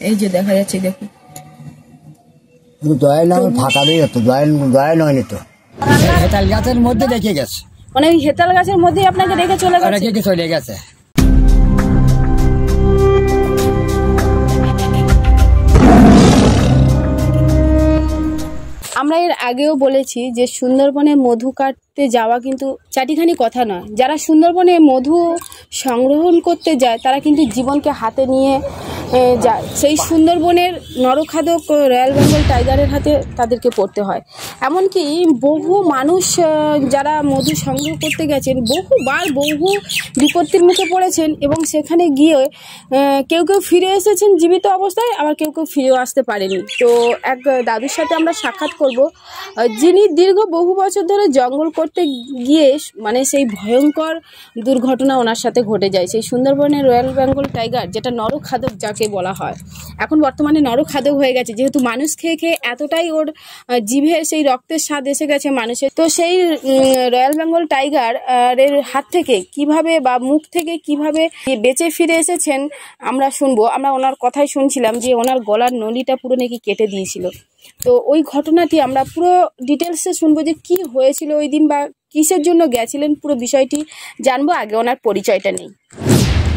এই যে দেখা যাচ্ছে, দেখুন দয়াল না ফাঁকা দিয়ে যেত, দয়াল হয়নি তো, হেতাল গাছের মধ্যে রেখে গেছে, মানে ওই হেতাল গাছের মধ্যেই আপনাকে রেখে চলে গেছে। আমরা এর আগেও বলেছি যে সুন্দরবনে মধু কাটতে যাওয়া কিন্তু চাটিখানি কথা নয়। যারা সুন্দরবনে মধু সংগ্রহণ করতে যায় তারা কিন্তু জীবনকে হাতে নিয়ে যায়। সেই সুন্দরবনের নরখাদক রয়্যাল বেঙ্গল টাইগারের হাতে তাদেরকে পড়তে হয়। এমনকি বহু মানুষ যারা মধু সংগ্রহ করতে গেছেন বহুবার বহু বিপত্তির মুখে পড়েছেন এবং সেখানে গিয়ে কেউ কেউ ফিরে এসেছেন জীবিত অবস্থায়, আবার কেউ কেউ ফিরেও আসতে পারেনি। তো এক দাদুর সাথে আমরা সাক্ষাৎ করব, যিনি দীর্ঘ বহু বছর ধরে জঙ্গল করতে গিয়ে মানে সেই ভয়ঙ্কর দুর্ঘটনা ওনার সাথে ঘটে যায়। সেই সুন্দরবনের রয়্যাল বেঙ্গল টাইগার, যেটা নরখাদক যাকে বলা হয়, এখন বর্তমানে নরখাদক হয়ে গেছে, যেহেতু মানুষ খেয়ে খেয়ে এতটাই ওর জিভে সেই রক্তের স্বাদ এসে গেছে মানুষের। তো সেই রয়্যাল বেঙ্গল টাইগার এর হাত থেকে কিভাবে বা মুখ থেকে কিভাবে বেঁচে ফিরে এসেছেন আমরা শুনবো। আমরা ওনার কথাই শুনছিলাম যে ওনার গলার নলিটা পুরো নাকি কেটে দিয়েছিল। তো ওই ঘটনাটি আমরা পুরো ডিটেলসে শুনবো যে কি হয়েছিল ওই দিন বা কিসের জন্য গেছিলেন, পুরো বিষয়টি জানবো। আগে ওনার পরিচয়টা নেই।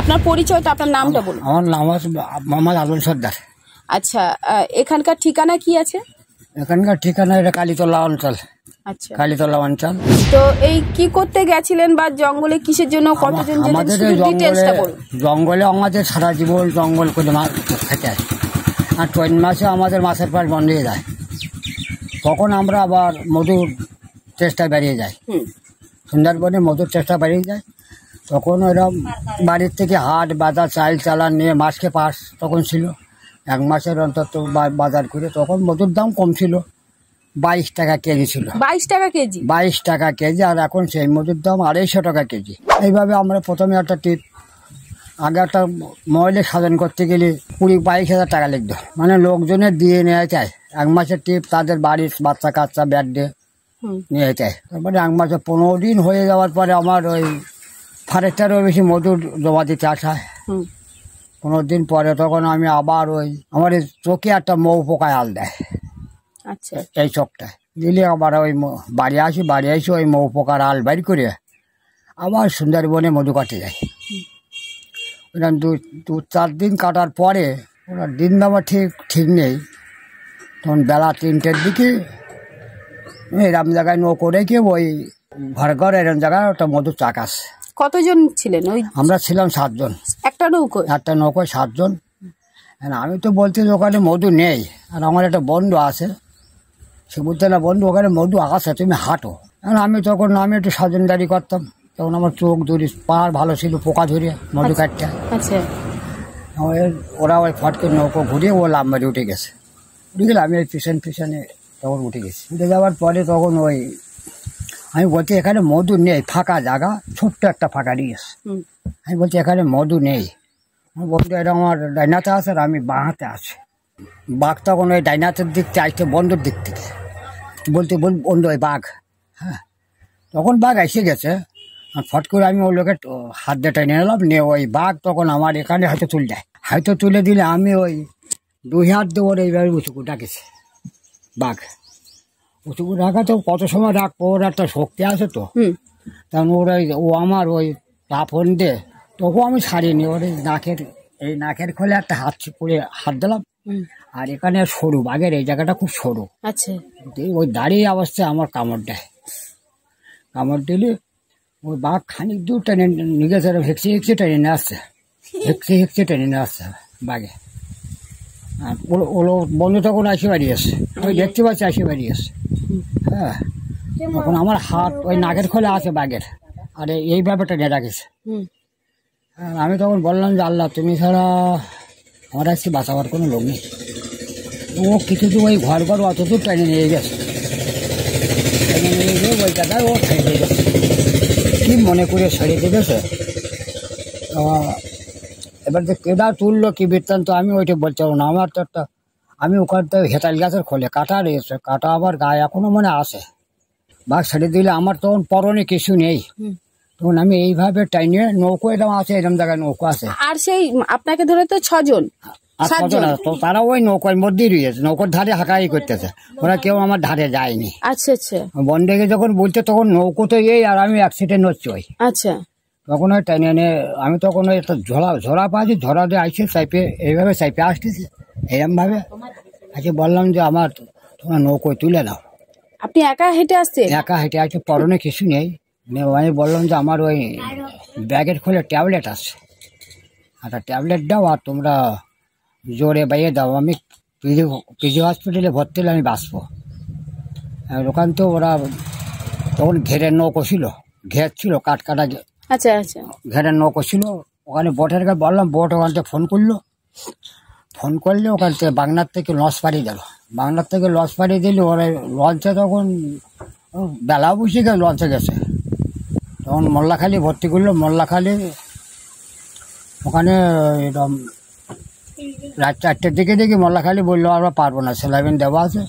আপনার পরিচয়টা, আপনার নামটা বলুন। আমার নাম আছে মোহাম্মদ আলম সর্দার। আচ্ছা, এখানকার ঠিকানা কি আছে? এখানকার ঠিকানা এটা কালীতলা অঞ্চল। আচ্ছা, কালীতলা অঞ্চল। তো এই কি করতে গেছিলেন বা জঙ্গলে কিসের জন্য, কতজন জঙ্গলে আমাদের সারা জীবন জঙ্গল করে মাছ খেতে হয়, আর চৈত মাসে আমাদের মাছের পাশ বন্ধ হয়ে যায়, তখন আমরা আবার মধুর চেষ্টা বেরিয়ে যাই। সুন্দরবনে মধুর চেষ্টা বেরিয়ে যায়, তখন ওইরকম বাড়ির থেকে হাট বাজার চাল চালান নিয়ে মাছকে পাস তখন ছিল 1 মাসের অন্তত বাজার করে। তখন মধুর দাম কম ছিল, 22 টাকা কেজি ছিল। 22 টাকা কেজি? 22 টাকা কেজি। আর এখন সেই মধুর দাম 250 টাকা কেজি। এইভাবে আমরা প্রথমে একটা টিপ, আগে একটা মহিলা সাধন করতে গেলে 20-22 হাজার টাকা লিখতো, মানে লোকজনের দিয়ে নেওয়া চায়। 1 মাসের টিপ তাদের বাড়ির বাচ্চা কাচ্চা ব্যাডে নিয়ে যায়। তারপরে 1 মাসে 15 দিন হয়ে যাওয়ার পরে আমার ওই ফরেস্টারও বেশি মধুর জমা দিতে আসা হয়। 15 দিন পরে তখন আমি আবার ওই আমার চোখে একটা মৌ পোকায় আল দেয়। আচ্ছা, এই চোখটা দিলে আবার ওই বাড়ি আসি ওই মৌ পোকার আল বাইর করে আবার সুন্দরবনে মধু কাটতে যায়। ওরা 2-4 দিন কাটার পরে ওরা দিন নামা ঠিক নেই, তখন বেলা 3টের দিকে এরম জায়গায় নৌকো রেখে ওই ঘর এরম জায়গায় ওটা মধুর চাক আছে। কতজন ছিলেন? ওই আমরা ছিলাম 7 জন। একটা নৌকোয় 7 জন। আমি তো বলছি ওখানে মধু নেই, আর আমার একটা বন্ধু আছে, সে বলতে না বন্ধু ওখানে মধু আছে, তুমি হাঁটো। আমি তখন একটু সাজনদারি করতাম, তখন আমার চোখ ধরি পাহাড় ভালো ছিল, পোকা ধরিয়ে মধু কাটতে। আচ্ছা, ওরা ওই ফটকে নৌকো ঘুরিয়ে ও লাম্বারি উঠে গেছে। উঠে গেলে আমি ওই পিছনে তখন উঠে গেছি। উঠে যাওয়ার পরে তখন ওই আমি বলছি এখানে মধু নেই, ফাঁকা জায়গা, ছোট্ট একটা ফাঁকা দিয়েছে। আমি বলছি এখানে মধু নেই। আমার বন্ধু এটা আমার ডাইনাতে আছে আর আমি বাঁ হাতে আছি। বাঘ তখন ওই ডাইনাতের দিক থেকে আসছে, বন্ধুর দিক থেকে বলতে বন্ধু ওই বাঘ। হ্যাঁ, তখন বাঘ এসে গেছে, ফট করে আমি ওই লোকের হাত দিয়ে টেনে নিলাম, নিয়ে ওই বাঘ তখন আমার এখানে হয়তো তুলে দিলে আমি ওই 2 হাত দিয়ে ওর এইভাবে উঁচুকু ডাকেছি। বাঘ উঁচুকু রাখা তো কত সময় রাখবো, ওর একটা শক্তি আছে তো, তখন ও আমার ওই তাপন দিয়ে তবু আমি ছাড়িনি। ওর নাকের খোলে একটা হাত দিলাম, আর এখানে সরু বাঘের এই জায়গাটা খুব সরু। আচ্ছা, ওই দাঁড়িয়ে অবস্থায় আমার কামড় দেয়। কামড় দিলে ওই বাঘ খানিক দূর টেনে নিয়ে গেছে, হেঁকছে টেনে নিয়ে আসছে, হেঁকছে টেনে নিয়ে আসছে বাঘে। আর ওলো বন্ধু তখন আসে বাড়িয়েছে, ওই দেখতে পাচ্ছি আসে বাড়িয়েছে। হ্যাঁ, তখন আমার হাত ওই নাকের খোলে আছে বাঘের, আর এই ব্যাপারটা নিয়ে রাখিছে। আমি তখন বললাম যে আল্লাহ তুমি ছাড়া আমার আজকে বাঁচাবার কোনো লোক নেই। ও কিছু তো ওই ঘর অত দূর টেনে নিয়ে গেছে, ওই জায়গায় ও ছেড়ে দিয়ে গেছে, কি মনে করে ছেড়ে দিয়ে গেছে। এবার যে কেদা তুললো কি বৃত্তান্ত আমি ওইটা বলতে পারবো না। আমার তো আমি ওখান থেকে হেতাল গাছের খোলে কাটা রয়েছে, কাটা আবার গায়ে এখনো মনে আছে। বাঘ ছেড়ে দিলে আমার তখন পরনে কিছু নেই, তখন আমি এইভাবে টাইনে নৌকো এরকম আছে, এরকম জায়গায় নৌকো আছে। আর সেই আপনাকে ধরে তো 6 জন, আর কত না, তো তারা ওই নৌকার মধ্যেই রয়েছে, নৌকার ধারে হাঁকাই করতেছে, ওরা কেউ আমার ধারে যায়নি। আচ্ছা আচ্ছা বন্ডেকে যখন বলছে তখন নৌকো তো এই আর আমি অ্যাক্সিডেন্ট হচ্ছে ওই, আচ্ছা তখন ওই টেনে এনে আমি তখন ওই একটা ঝোড়া পাচ্ছি, ঝোড়া দিয়ে আইসে চাইপে এইভাবে চাইপে আসতেছে এরমভাবে। আজকে বললাম যে আমার তোমরা নৌকোয় তুলে দাও। আপনি একা হেঁটে আসছেন? একা হেঁটে আছে, পরনে কিছু নেই। আমি বললাম যে আমার ওই ব্যাগের খোলে ট্যাবলেট আছে, একটা ট্যাবলেট দাও আর তোমরা জোরে বাইয়ে দাও, আমি পিজি হসপিটালে ভর্তি হলে আমি বাঁচবো। ওখান তো ওরা তখন ঘেরের নৌকো ছিল, ঘের ছিল কাঠ কাটা, আচ্ছা আচ্ছা ঘেরের নৌকো ছিল ওখানে। বোটের কাছে বললাম, বোট ওখান থেকে ফোন করলো, ফোন করলে ওখান থেকে বাংলার থেকে লঞ্চ পাঠিয়ে দিল। বাংলার থেকে লঞ্চ পাঠিয়ে দিলে ওরা লঞ্চে তখন বেলা বসে গেছে, লঞ্চে গেছে তখন মোল্লাখালি ভর্তি করলো। মোল্লাখালি ওখানে এরকম রাত 4টের দিকে দেখি মোল্লাখালি বললো আমরা পারবো না, সেলাইন দেওয়া আছে,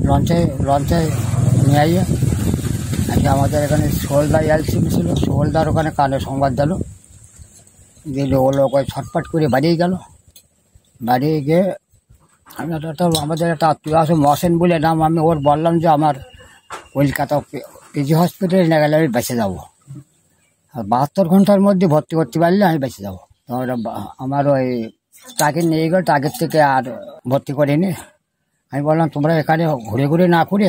লঞ্চে নিয়ে আইয়া। আজকে আমাদের এখানে সোহলদার এলসিবি ছিল, সোহলদার ওখানে কানে সংবাদ দিল, দিলে ও লোক ওই ছটফট করে বাড়িয়ে গেল। বাড়িয়ে গিয়ে আমি আমাদের একটা আত্মীয় আছে মহসেন বলে নাম, আমি ওর বললাম যে আমার কলকাতা পিজি হসপিটালে নিয়ে গেলে আমি বেঁচে যাবো, আর 72 ঘন্টার মধ্যে ভর্তি করতে পারলে আমি বেঁচে যাবো। আমার ওই তাকে নিয়ে গেল, তাকের থেকে আর ভর্তি করিনি। আমি বললাম তোমরা এখানে ঘুরে ঘুরে না করে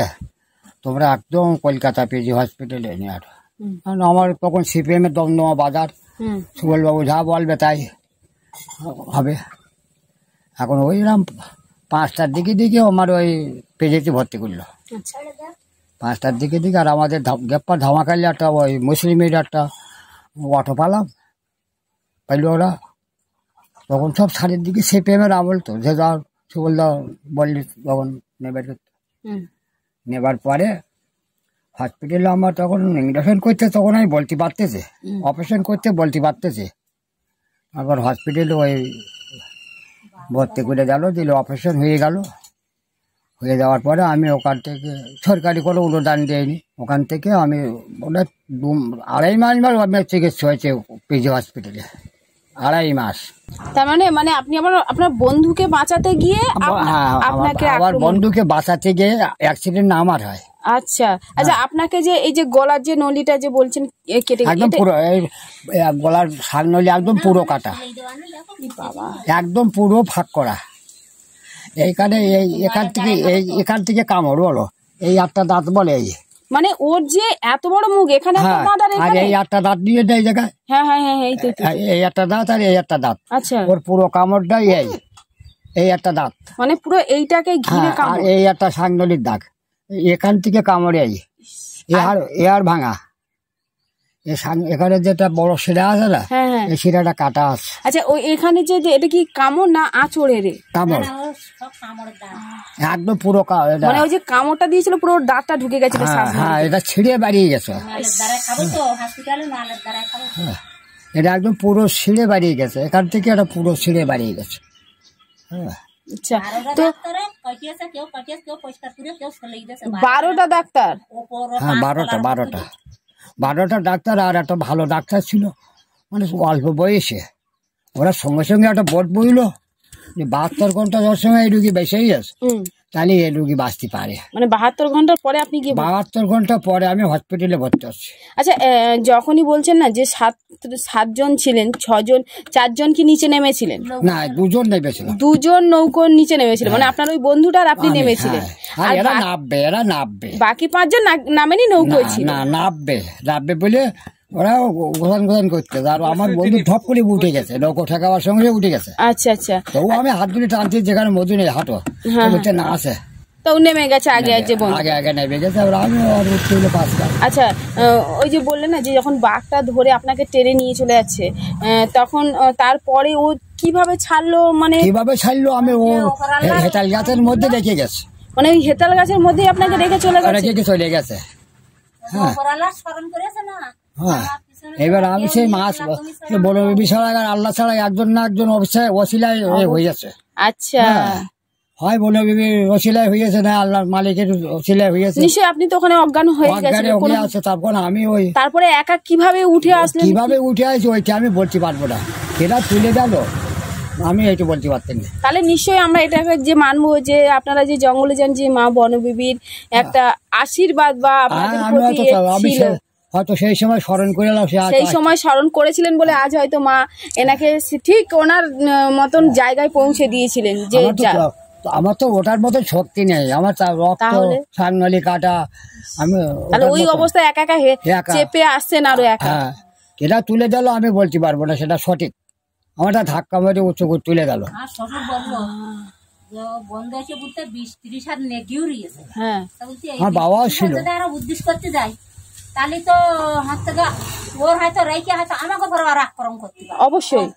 তোমরা একদম কলকাতা পিজি হসপিটালে নিয়ে আর। কারণ আমার তখন সিপিএমের দমদমা বাজার, সুবলবাবু যা বলবে তাই হবে। এখন ওইরকম 5টার দিকে আমার ওই পেজেতে ভর্তি করলো, 5টার দিকে আর আমাদের গ্যাপ্পার ধামাকালি একটা ওই মুসলিমের একটা অটো পাইল ওরা। তখন সব 4টার দিকে সিপিএমের আমল তো, যে যা সুবলদা বললি তখন নেবার পরে হসপিটালে আমার তখন ইঞ্জেকশন করতে, তখন আমি বলতে পারতেছে, অপারেশন করতে বলতে পারতেছে। আবার হসপিটালে ওই ভর্তি করে গেল, দিলে অপারেশন হয়ে গেল। হয়ে যাওয়ার পরে আমি ওখান থেকে সরকারি কোনো অনুদান দেয়নি, ওখান থেকে আমি ওটা 2.5 মাস আমার চিকিৎসা হয়েছে পিজি হসপিটালে, 2.5 মাস। তার মানে আপনি আপনার বন্ধুকে বাঁচাতে গিয়ে আপনাকে আমার বন্ধুকে বাঁচাতে গিয়ে অ্যাক্সিডেন্ট না আমার হয়। আচ্ছা আচ্ছা, আপনাকে যে এই যে গলার যে নলিটা যে বলছেন কেটে একদম পুরো গলার শাক নলি একদম পুরো কাটা, একদম পুরো ফাঁক করা। এইখানে এখান থেকে কামড় বলো, এই 8টা দাঁত বলে, এই মানে ওর যে এত বড় মুখ, এখানে আর এই 8টা দাঁত দিয়ে দেয় জায়গায়, এই 8টা দাঁত আর এই 8টা দাঁত। আচ্ছা, ওর পুরো কামড়টাই এই 8টা দাঁত, মানে পুরো এইটাকে ঘিরে কামড়। আর এই 8টা শাকনলির দাগ, এখান থেকে কামড়ে আর ভাঙা। এখানে যেটা বড় শিরা আছে না, এই শিরাটা কাটা আছে। আচ্ছা, ওই এখানে যে এটা কি কামড় না আঁচড়ের? কামড়, একদম পুরো, মানে ওই যে কামড়টা দিয়েছিল পুরো দাঁতটা ঢুকে গেছে। হ্যাঁ, এটা ছিঁড়ে বেরিয়ে গেছে, এটা একদম পুরো ছিঁড়ে বেরিয়ে গেছে, এখান থেকে এটা পুরো ছিঁড়ে বেরিয়ে গেছে। হ্যাঁ, আচ্ছা, তো 12টা ডাক্তার? হ্যাঁ, 12টা ডাক্তার, আর একটা ভালো ডাক্তার ছিল, মানে অল্প বয়সে। ওরা সঙ্গে সঙ্গে একটা বোর্ড বইলো যে 72 ঘন্টা যার সময় এই রুগী বেঁচেই আছে, তাহলে এই রুগী বাঁচতে পারে। মানে 72 ঘন্টার পরে আপনি কি? 72 ঘন্টা পরে আমি হসপিটালে ভর্তি হচ্ছি। আচ্ছা, যখনই বলছেন না যে 7জন ছিলেন, 4জন কি নিচে নেমেছিলেন? না, 2জন নেমেছিলেন, 2জন নৌকোর নিচে নেমেছিলেন, মানে আপনার ওই বন্ধুটা আর আপনি নেমেছিলেন। আর এরা নামবে, বাকি 5জন নামেনি, নৌকোয় ছিল। না, নামবে বলে ওরা গোদান করতে, আর আমার বন্ধু ঠপ করে উঠে গেছে, নৌকো ঠেকাবার সঙ্গে উঠে গেছে। আচ্ছা আচ্ছা, তবু আমি হাতগুলি টানছি, যেখানে মধু নেই হাঁটো না আছে, তো নেমে গেছে আগে, আগে নেমে গেছে, আর আমি উঠতে হলো 5টা। আচ্ছা, ওই যে বললেন না যে যখন বাঘটা ধরে আপনাকে টেনে নিয়ে চলে যাচ্ছে, তখন তারপরে ও কিভাবে ছাড়লো? মানে কিভাবে ছাড়লো, আমি ও হেতাল গাছের মধ্যে রেখে গেছে, মানে ওই হেতাল গাছের মধ্যেই আপনাকে রেখে চলে গেছে। হ্যাঁ, এবার আমি সেই মাছ বড় বিষয় আল্লাহ ছাড়া একজন না একজন ওসিলায় হয়ে যাচ্ছে। আচ্ছা, হয় বলে ওসিলায় হয়েছে, না আল্লাহর মালিকের ওসিলায় হয়েছে। নিশ্চয়ই আপনি তো ওখানে অজ্ঞান হয়ে আছে। তারপর আমি তারপরে একা কিভাবে উঠে আসলেন? কিভাবে উঠে আসি ওইটা আমি বলতে পারবো না। সেটা তুলে গেল আমি এইটু বলতে পারতেন না। তাহলে নিশ্চয়ই আমরা এটাকে যে মানবো যে আপনারা যে জঙ্গলে যান, যে মা বনবিবির একটা আশীর্বাদ বা আপনাদের প্রতি ছিল, হয়তো সেই সময় স্মরণ করে সেই সময় স্মরণ করেছিলেন বলে আজ হয়তো মা এনাকে ঠিক ওনার মতন জায়গায় পৌঁছে দিয়েছিলেন। যে আমার তো ওটার মতো শক্তি নেই, আমার রক্ত সাংনালি কাটা, আমি তাহলে ওই অবস্থায় একা একা চেপে আসছেন আরো একা। এটা তুলে দিল আমি বলতে পারবো না সেটা সঠিক, আমার ধাক্কা মেরে উঁচু করে তুলে গেল। আমার বাবাও ছিল। তাহলে তো হাত থেকে ওর হয়তো রেখে হয়তো আমাকে বরাবর আক্রমণ করতে পারে। অবশ্যই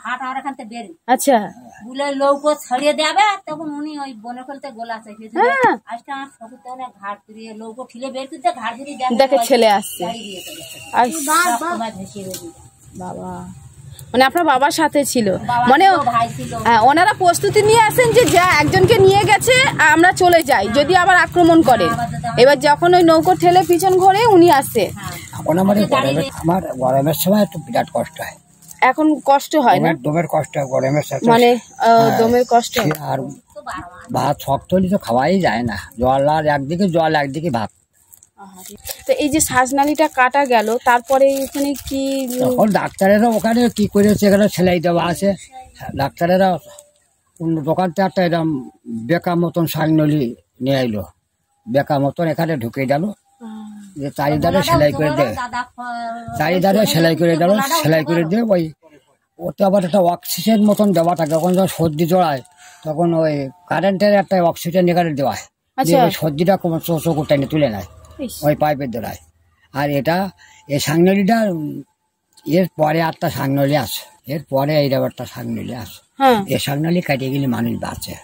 হাট আর এখান থেকে বেরিয়ে আচ্ছা বুলে লৌকো ছড়িয়ে দেবে, তখন উনি ওই বনে ফেলতে গোলা চাইছে। আজকে আমার সবুতে অনেক ঘাট দিয়ে লৌকো ঠিলে বের করতে ঘাট দিয়ে দেখে ছেলে আসছে। বাবা মানে আপনার বাবার সাথে ছিল, মানে ওনারা প্রস্তুতি নিয়ে আসেন যে যা একজনকে নিয়ে গেছে আমরা চলে যাই যদি আবার আক্রমণ করে। এবার যখন ওই নৌকো ঠেলে পিছন ঘরে উনি আসছে। এখন আমার গরমের সময় একটু বিরাট কষ্ট হয়। এখন কষ্ট হয় না? দমের কষ্ট হয় গরমের সাথে, মানে দমের কষ্ট। আর ভাত শক্ত হলে তো খাওয়াই যায় না, জল আর একদিকে জল একদিকে ভাত। তো এই যে শ্বাসনালীটা কাটা গেল তারপরে এখানে কি তখন ডাক্তারেরা ওখানে কি করেছে, এখানে সেলাই দেওয়া আছে, ডাক্তারেরা দোকান থেকে একটা এরকম বেকা মতন শ্বাসনলী নিয়ে এলো, বেকা মতন এখানে ঢুকে গেল, যে চারিধারে সেলাই করে দেয়, চারিধারে সেলাই করে দিল, সেলাই করে দিয়ে ওই ওতে আবার একটা অক্সিজেন মতন দেওয়া থাকে, যখন যখন সর্দি জড়ায় তখন ওই কারেন্টের একটা অক্সিজেন এখানে দেওয়া হয়, সর্দিটা চোখ টেনে তুলে নেয় ওই পাইপের দ্বারায়। আর এটা এই সাংনলিটা এর পরে একটা সাংনলি আছে, এর পরে এই একটা সাংনলি আছে, এই সাংনলি কাটিয়ে গেলে মানুষ বাঁচে।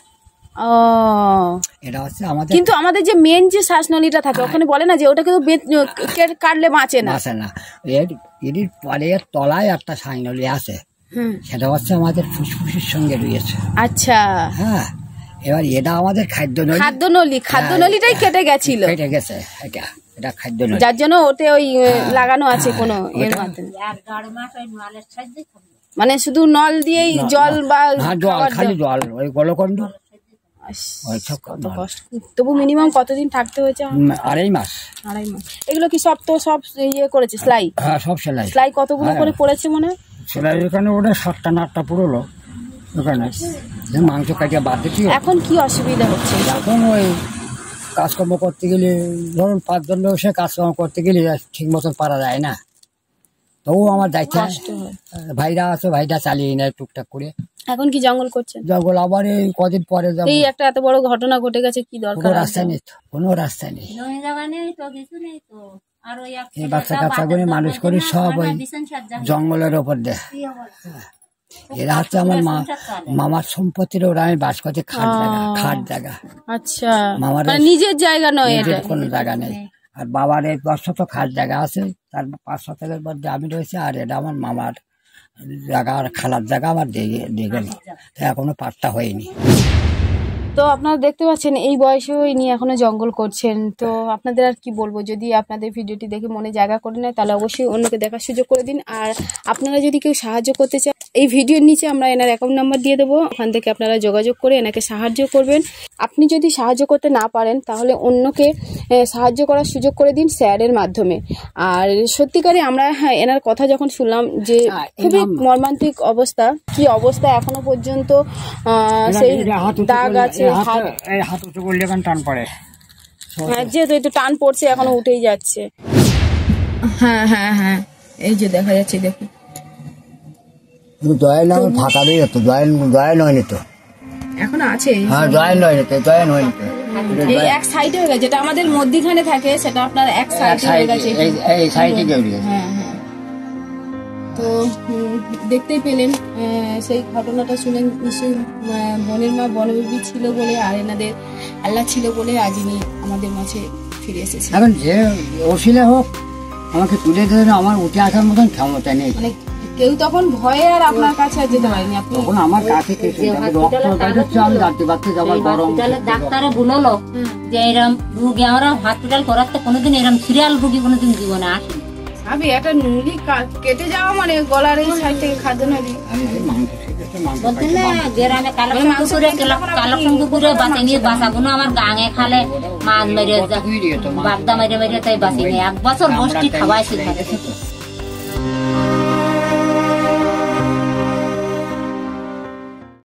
এটা হচ্ছে আমাদের, কিন্তু আমাদের যে মেন যে শ্বাসনলীটা থাকে ওখানে বলে না যে ওটা কিন্তু কাটলে বাঁচে না, বাঁচে না। এর পরে এর তলায় একটা সাংনলি আছে, সেটা হচ্ছে আমাদের ফুসফুসের সঙ্গে রয়েছে। আচ্ছা হ্যাঁ, এবার এটা আমাদের খাদ্যনলীটাই কেটে গেছিল, কেটে গেছে এটা, এটা খাদ্য নলী, যার জন্য ওতে ওই লাগানো আছে কোনো এর মাধ্যমে, মানে শুধু নল দিয়েই জল বা জল, খালি জল, ওই গলকণ্ড। তবু মিনিমাম কতদিন থাকতে হয়েছে? 2.5 মাস। এগুলো কি সব ইয়ে করেছে সেলাই? হ্যাঁ, সব সেলাই। সেলাই কতগুলো করে পড়েছে মনে হয়? সেলাই এখানে ওটা 7টা না 8টা পুরোলো ওখানে, মাংস কাটিয়ে বাদ দিচ্ছি। এখন কি অসুবিধা হচ্ছে? এখন ওই কাজকর্ম করতে গেলে ধরুন 5 জন লোক সে কাজকর্ম করতে গেলে ঠিক মতন পারা যায় না, তবু আমার দায়িত্ব ভাইরা আছে, ভাইরা চালিয়ে নেয় টুকটাক করে। এখন কি জঙ্গল করছেন? জঙ্গল আবার এই কদিন পরে এই একটা এত বড় ঘটনা ঘটে গেছে, কি দরকার? রাস্তা নেই, কোনো রাস্তা নেই, এই বাচ্চা কাচ্চাগুলি মানুষ করি সব ওই জঙ্গলের ওপর দেয়। এরা হচ্ছে আমার মামার সম্পত্তির, ওরা আমি বাস করছি খাট জায়গা। আচ্ছা, মামার নিজের জায়গা নয়, এটা কোনো জায়গা নেই। আর বাবার এই 10 খাট জায়গা আছে, তার 5 শতকের মধ্যে আমি রয়েছি, আর এটা আমার মামার জায়গা আর খালার জায়গা আমার দিয়ে গেল, এখনো পাট্টা হয়নি। তো আপনারা দেখতে পাচ্ছেন এই বয়সেও নিয়ে এখনো জঙ্গল করছেন। তো আপনাদের আর কি বলবো, যদি আপনাদের ভিডিওটি দেখে মনে জায়গা করে নেয় তাহলে অবশ্যই অন্যকে দেখার সুযোগ করে দিন। আর আপনারা যদি কেউ সাহায্য করতে চান, এই ভিডিওর নিচে আমরা এনার অ্যাকাউন্ট নাম্বার দিয়ে দেবো, ওখান থেকে আপনারা যোগাযোগ করে এনাকে সাহায্য করবেন। আপনি যদি সাহায্য করতে না পারেন তাহলে অন্যকে সাহায্য করার সুযোগ করে দিন শেয়ারের মাধ্যমে। আর সত্যিকারে আমরা এনার কথা যখন শুনলাম যে খুবই মর্মান্তিক অবস্থা, কি অবস্থা এখনো পর্যন্ত সেই দাগ আছে, যেহেতু একটু টান পড়ছে এখনো উঠেই যাচ্ছে। হ্যাঁ হ্যাঁ হ্যাঁ, এই যে দেখা যাচ্ছে, দেখুন জয়েন ফাঁকা দিয়ে যেত, জয়েন হয়নি তো, এখন আছে। হ্যাঁ, জয়েন হয়নি তো, জয়েন হয়নি তো, এই এক সাইডে হয়ে গেছে, যেটা আমাদের মধ্যখানে থাকে সেটা আপনার এক সাইডে হয়ে গেছে, এই সাইডে গেছে। হ্যাঁ হ্যাঁ, তো দেখতেই পেলেন সেই ঘটনাটা শুনে নিশ্চয়ই বনের মা বনবিবি ছিল বলে আর এনাদের আল্লাহ ছিল বলে আজ ইনি আমাদের মাঝে ফিরে এসেছে। এখন যে অশিলে হোক আমাকে তুলে দেবেন, আমার উঠে আসার মতন ক্ষমতা নেই, মানে কেউ তখন ভয়ে আর আপনার কাছে যেতে পারেনি। আপনি তখন আমার কাছে ডাক্তারে বললো যে এরম রুগী আমরা হসপিটাল করাতে কোনোদিন এরম সিরিয়াল রুগী কোনোদিন জীবনে আসেনি। আমি একটা নলি কেটে যাওয়া মানে গলার এই সাইড থেকে খাদ্য নলি, বলতে না গ্রামে কালেকশন করে বাঁচে নিয়ে বাসাগুলো আমার গাঙে খালে মাছ মেরে বাগদা মেরে মেরে তাই বাঁচি নিয়ে 1 বছর বসটি খাওয়াইছি ঘরে থেকে।